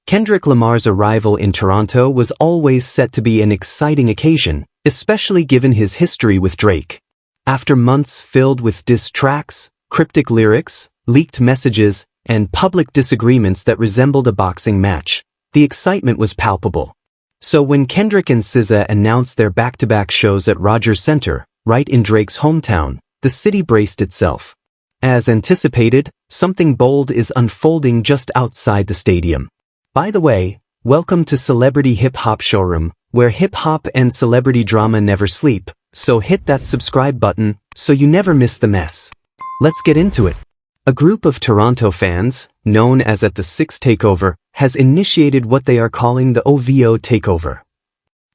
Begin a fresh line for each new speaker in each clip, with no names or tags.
Kendrick Lamar's arrival in Toronto was always set to be an exciting occasion, especially given his history with Drake. After months filled with diss tracks, cryptic lyrics, leaked messages, and public disagreements that resembled a boxing match, the excitement was palpable. So when Kendrick and SZA announced their back-to-back shows at Rogers Centre, right in Drake's hometown, the city braced itself. As anticipated, something bold is unfolding just outside the stadium. By the way, welcome to Celebrity Hip Hop Showroom, where hip-hop and celebrity drama never sleep, so hit that subscribe button so you never miss the mess. Let's get into it. A group of Toronto fans, known as at the Six Takeover, has initiated what they are calling the Ovo Takeover.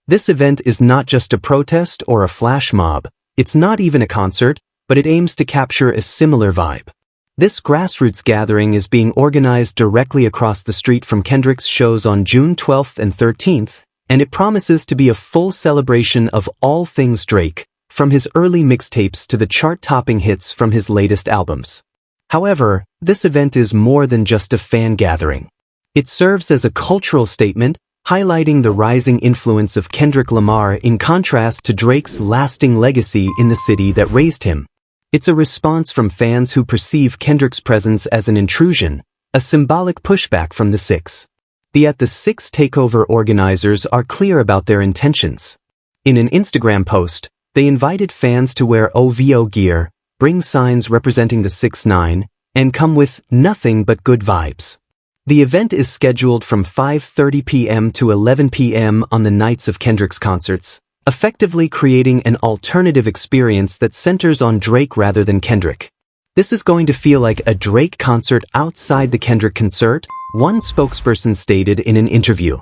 This event is not just a protest or a flash mob, it's not even a concert, but it aims to capture a similar vibe. This grassroots gathering is being organized directly across the street from Kendrick's shows on June 12th and 13th, and it promises to be a full celebration of all things Drake, from his early mixtapes to the chart-topping hits from his latest albums. However, this event is more than just a fan gathering. It serves as a cultural statement, highlighting the rising influence of Kendrick Lamar in contrast to Drake's lasting legacy in the city that raised him. It's a response from fans who perceive Kendrick's presence as an intrusion, a symbolic pushback from the Six. The At the Six Takeover organizers are clear about their intentions. In an Instagram post, they invited fans to wear OVO gear, bring signs representing the 6ix9ine, and come with nothing but good vibes. The event is scheduled from 5:30 p.m. to 11 p.m. on the nights of Kendrick's concerts, effectively creating an alternative experience that centers on Drake rather than Kendrick. This is going to feel like a Drake concert outside the Kendrick concert, one spokesperson stated in an interview.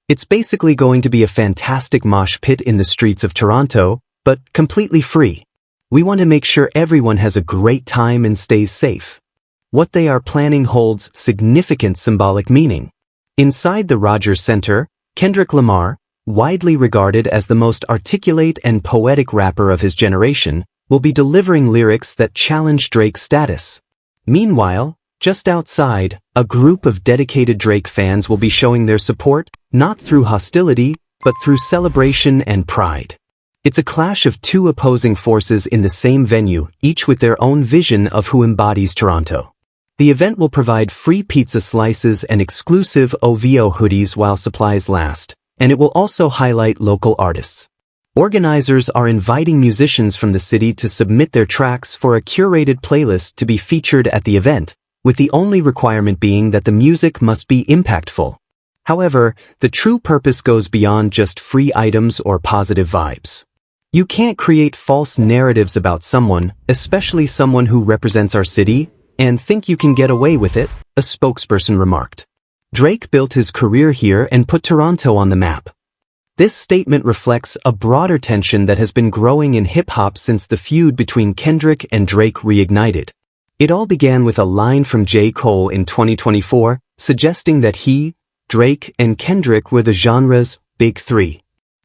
It's basically going to be a fantastic mosh pit in the streets of Toronto, but completely free. We want to make sure everyone has a great time and stays safe. What they are planning holds significant symbolic meaning. Inside the Rogers Centre, Kendrick Lamar, widely regarded as the most articulate and poetic rapper of his generation, will be delivering lyrics that challenge Drake's status. Meanwhile, just outside, a group of dedicated Drake fans will be showing their support, not through hostility, but through celebration and pride. It's a clash of two opposing forces in the same venue, each with their own vision of who embodies Toronto. The event will provide free pizza slices and exclusive OVO hoodies while supplies last, and it will also highlight local artists. Organizers are inviting musicians from the city to submit their tracks for a curated playlist to be featured at the event, with the only requirement being that the music must be impactful. However, the true purpose goes beyond just free items or positive vibes. You can't create false narratives about someone, especially someone who represents our city, and think you can get away with it, a spokesperson remarked. Drake built his career here and put Toronto on the map. This statement reflects a broader tension that has been growing in hip-hop since the feud between Kendrick and Drake reignited. It all began with a line from J. Cole in 2024, suggesting that he, Drake, and Kendrick were the genre's Big Three.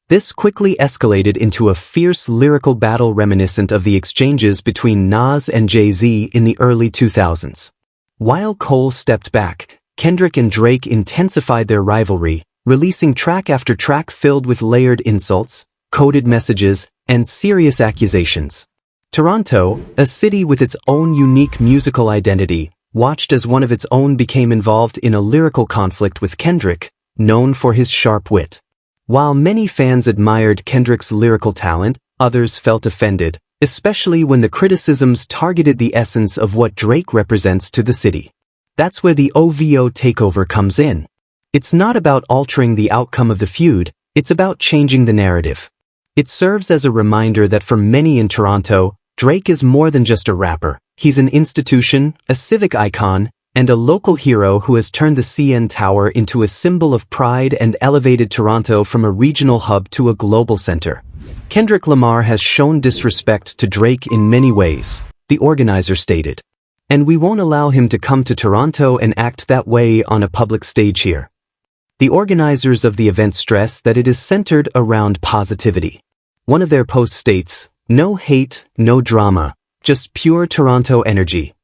This quickly escalated into a fierce lyrical battle reminiscent of the exchanges between Nas and Jay-Z in the early 2000s. While Cole stepped back, Kendrick and Drake intensified their rivalry, releasing track after track filled with layered insults, coded messages, and serious accusations. Toronto, a city with its own unique musical identity, watched as one of its own became involved in a lyrical conflict with Kendrick, known for his sharp wit. While many fans admired Kendrick's lyrical talent, others felt offended, especially when the criticisms targeted the essence of what Drake represents to the city. That's where the OVO takeover comes in. It's not about altering the outcome of the feud, it's about changing the narrative. It serves as a reminder that for many in Toronto, Drake is more than just a rapper. He's an institution, a civic icon, and a local hero who has turned the CN Tower into a symbol of pride and elevated Toronto from a regional hub to a global center. Kendrick Lamar has shown disrespect to Drake in many ways, the organizer stated. And we won't allow him to come to Toronto and act that way on a public stage here. The organizers of the event stress that it is centered around positivity. One of their posts states, "No hate, no drama, just pure Toronto energy."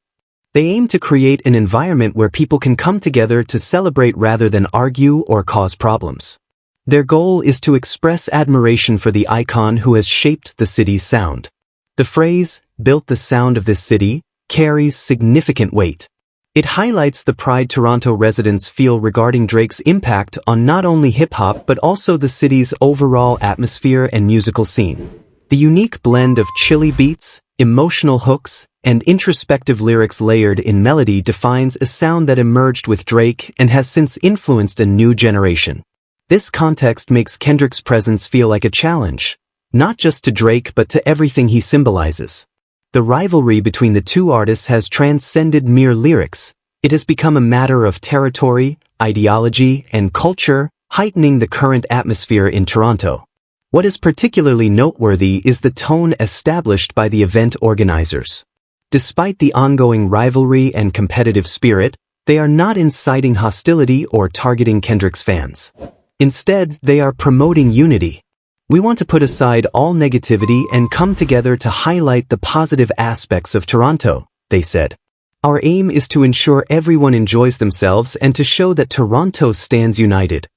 They aim to create an environment where people can come together to celebrate rather than argue or cause problems. Their goal is to express admiration for the icon who has shaped the city's sound. The phrase, "built the sound of this city," carries significant weight. It highlights the pride Toronto residents feel regarding Drake's impact on not only hip-hop but also the city's overall atmosphere and musical scene. The unique blend of chilly beats, emotional hooks, and introspective lyrics layered in melody defines a sound that emerged with Drake and has since influenced a new generation. This context makes Kendrick's presence feel like a challenge, not just to Drake but to everything he symbolizes. The rivalry between the two artists has transcended mere lyrics. It has become a matter of territory, ideology, and culture, heightening the current atmosphere in Toronto. What is particularly noteworthy is the tone established by the event organizers. Despite the ongoing rivalry and competitive spirit, they are not inciting hostility or targeting Kendrick's fans. Instead, they are promoting unity. "We want to put aside all negativity and come together to highlight the positive aspects of Toronto," they said. "Our aim is to ensure everyone enjoys themselves and to show that Toronto stands united."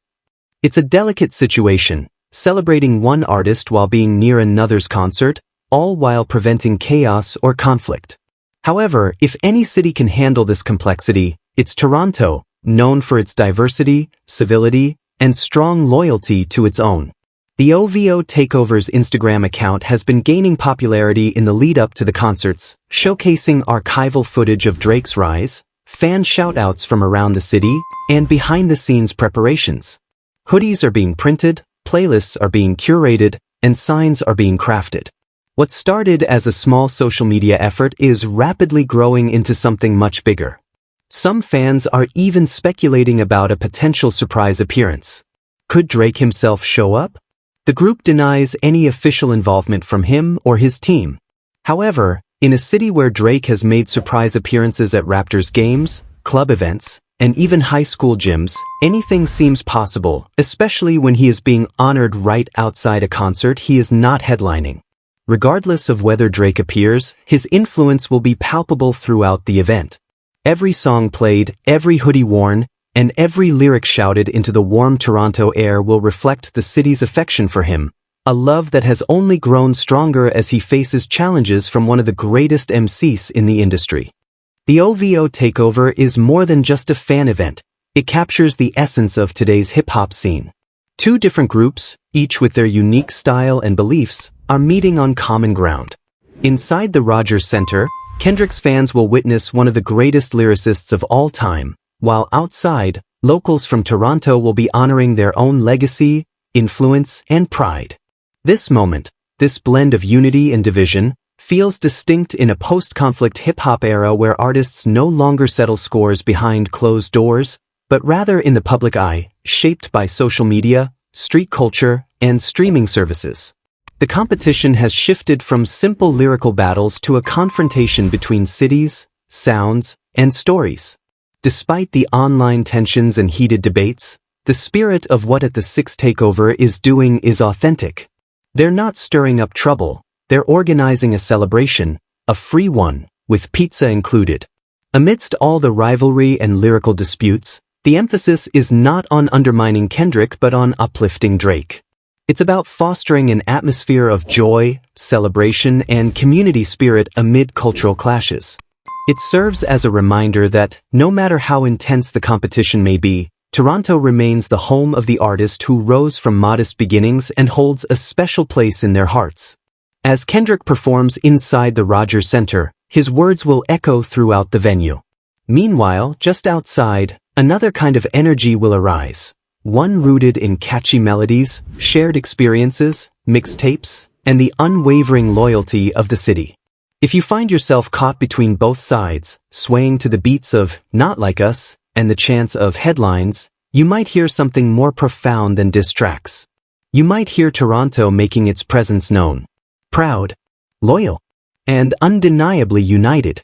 It's a delicate situation, celebrating one artist while being near another's concert, all while preventing chaos or conflict. However, if any city can handle this complexity, it's Toronto, known for its diversity, civility, and strong loyalty to its own. The Ovo Takeover's Instagram account has been gaining popularity in the lead-up to the concerts, showcasing archival footage of Drake's rise, fan shout-outs from around the city, and behind-the-scenes preparations. Hoodies are being printed, playlists are being curated, and signs are being crafted. What started as a small social media effort is rapidly growing into something much bigger. Some fans are even speculating about a potential surprise appearance. Could Drake himself show up? The group denies any official involvement from him or his team. However, in a city where Drake has made surprise appearances at Raptors games, club events, and even high school gyms, anything seems possible, especially when he is being honored right outside a concert he is not headlining. Regardless of whether Drake appears, his influence will be palpable throughout the event. Every song played, every hoodie worn, and every lyric shouted into the warm Toronto air will reflect the city's affection for him, a love that has only grown stronger as he faces challenges from one of the greatest MCs in the industry. The Ovo Takeover is more than just a fan event. It captures the essence of today's hip-hop scene. Two different groups, each with their unique style and beliefs, are meeting on common ground. Inside the Rogers Center, Kendrick's fans will witness one of the greatest lyricists of all time, while outside, locals from Toronto will be honoring their own legacy, influence, and pride. This moment, this blend of unity and division, feels distinct in a post-conflict hip-hop era where artists no longer settle scores behind closed doors, but rather in the public eye, shaped by social media, street culture, and streaming services. The competition has shifted from simple lyrical battles to a confrontation between cities, sounds, and stories. Despite the online tensions and heated debates, the spirit of what At the Six Takeover is doing is authentic. They're not stirring up trouble, they're organizing a celebration, a free one, with pizza included. Amidst all the rivalry and lyrical disputes, the emphasis is not on undermining Kendrick but on uplifting Drake. It's about fostering an atmosphere of joy, celebration, and community spirit amid cultural clashes. It serves as a reminder that, no matter how intense the competition may be, Toronto remains the home of the artist who rose from modest beginnings and holds a special place in their hearts. As Kendrick performs inside the Rogers Center, his words will echo throughout the venue. Meanwhile, just outside, another kind of energy will arise. One rooted in catchy melodies, shared experiences, mixtapes, and the unwavering loyalty of the city. If you find yourself caught between both sides, swaying to the beats of "Not Like Us" and the chants of "Headlines," you might hear something more profound than diss tracks. You might hear Toronto making its presence known. Proud, loyal, and undeniably united.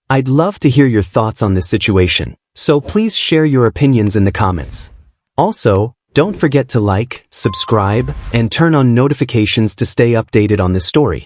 I'd love to hear your thoughts on this situation, so please share your opinions in the comments. Also, don't forget to like, subscribe, and turn on notifications to stay updated on this story.